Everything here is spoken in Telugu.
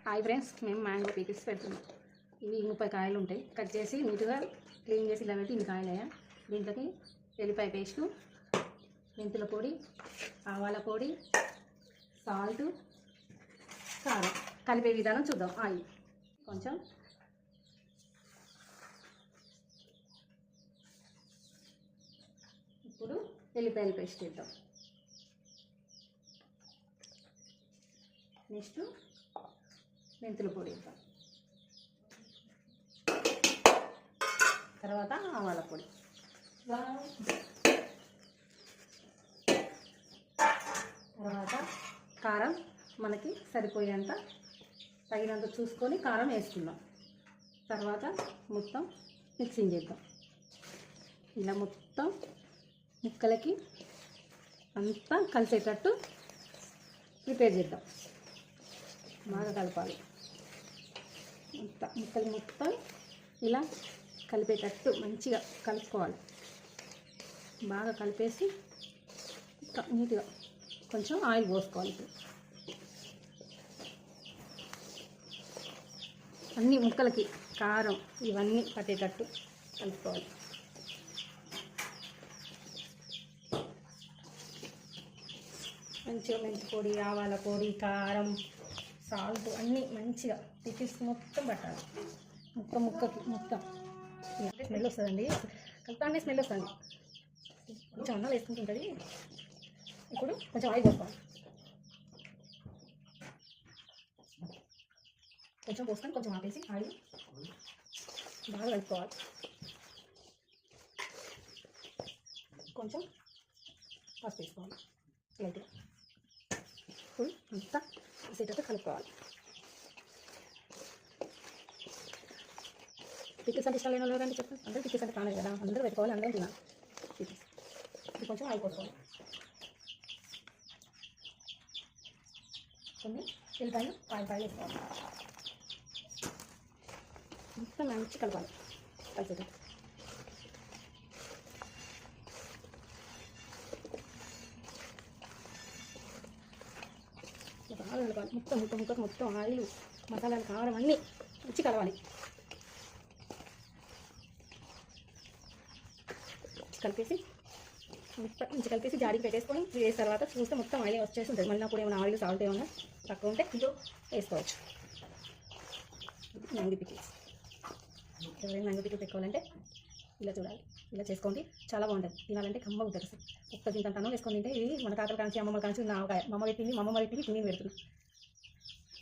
హాయ్ ఫ్రెండ్స్, మేము మ్యాంగో పీకిల్స్ పెడుతున్నాం. ఇవి 30 కాయలు ఉంటాయి. కట్ చేసి నీట్గా క్లీన్ చేసి ఇలా పెట్టి ఇన్ని కాయలు అయ్యా. దీంట్లోకి ఎల్లిపాయ పేస్టు, మెంతుల పొడి, ఆవాల పొడి, సాల్ట్, కారం కలిపే విధానం చూద్దాం. ఆయిల్ కొంచెం, ఇప్పుడు ఎల్లిపాయల పేస్ట్ వేద్దాం. నెక్స్ట్ మెంతుల పొడి వేద్దాం. తర్వాత ఆవాల పొడి, తర్వాత కారం మనకి సరిపోయేంత తగినంత చూసుకొని కారం వేసుకుందాం. తర్వాత మొత్తం మిక్సింగ్ చేద్దాం. ఇలా మొత్తం ముక్కలకి అంతా కలిసేటట్టు ప్రిపేర్ చేద్దాం. బాగా కలపాలి. ముక్కలు మొత్తం ఇలా కలిపేటట్టు మంచిగా కలుపుకోవాలి. బాగా కలిపేసి నీట్గా కొంచెం ఆయిల్ పోసుకోవాలి. ఇప్పుడు అన్ని ముక్కలకి కారం ఇవన్నీ పట్టేటట్టు కలుపుకోవాలి. మంచిగా మెంతి పొడి, ఆవాల పొడి, కారం, సాల్ట్ అన్నీ మంచిగా పికిల్స్ మొత్తం పట్టాలి. ముక్కకి మొత్తం స్మెల్ వస్తుందండి. కలుపుతానే స్మెల్ వస్తుంది. కొంచెం అన్నం వేసుకుంటుంటుంది. ఇప్పుడు కొంచెం ఆయిల్ పోసుకోవాలి. కొంచెం పోసుకొని కొంచెం ఆపేసి ఆయిల్ బాగా కలుపుకోవాలి. కొంచెం పసుపు వేసుకోవాలి లైట్గా. ఇప్పుడు అంతా వేసేటట్టు కలుపుకోవాలి. పికిల్స్ అంటే ఇష్టాలు లేని వాళ్ళు ఎవరండి చెప్పండి. అందరూ పికిల్స్ అంటే కాలేదు కదా, అందరూ పెట్టుకోవాలి, అందరూ తినాలి పికిల్స్. ఇది కొంచెం ఆయిల్ పోసుకోవాలి. కొన్ని ఎల్లిపాయలు పాయలు వేసుకోవాలి. మొత్తం మంచి కలపాలి. కలిసేటట్టు బాగా కలపాలి. ముక్కకు మొత్తం ఆయిల్, మసాలాలు, కారం అన్నీ మంచి కలవాలి. కలిపేసి జాడికి పెట్టేసుకొని వేసిన తర్వాత చూస్తే మొత్తం ఆయిల్ వచ్చేసి ఉంటుంది. మళ్ళీ అప్పుడు ఏమైనా ఆయిల్ సాల్ట్ ఏమైనా తక్కువ ఉంటే ఇది వేసుకోవచ్చు. మ్యాంగో పికిల్స్ ఎవరైనా మ్యాంగో పికిల్స్ పెట్టుకోవాలంటే ఇలా చూడాలి, ఇలా చేసుకోండి. చాలా బాగుంటుంది. తినాలంటే కమ్మగా ఉంటుంది. అసలు ఒక్క తింటాను వేసుకొని తింటే ఇది మన తాతల కాంచి అమ్మమ్మ కాంచి నా మా అమ్మ పెట్టింది, మా అమ్మ పెట్టింది, నేను పెడుతున్నాను.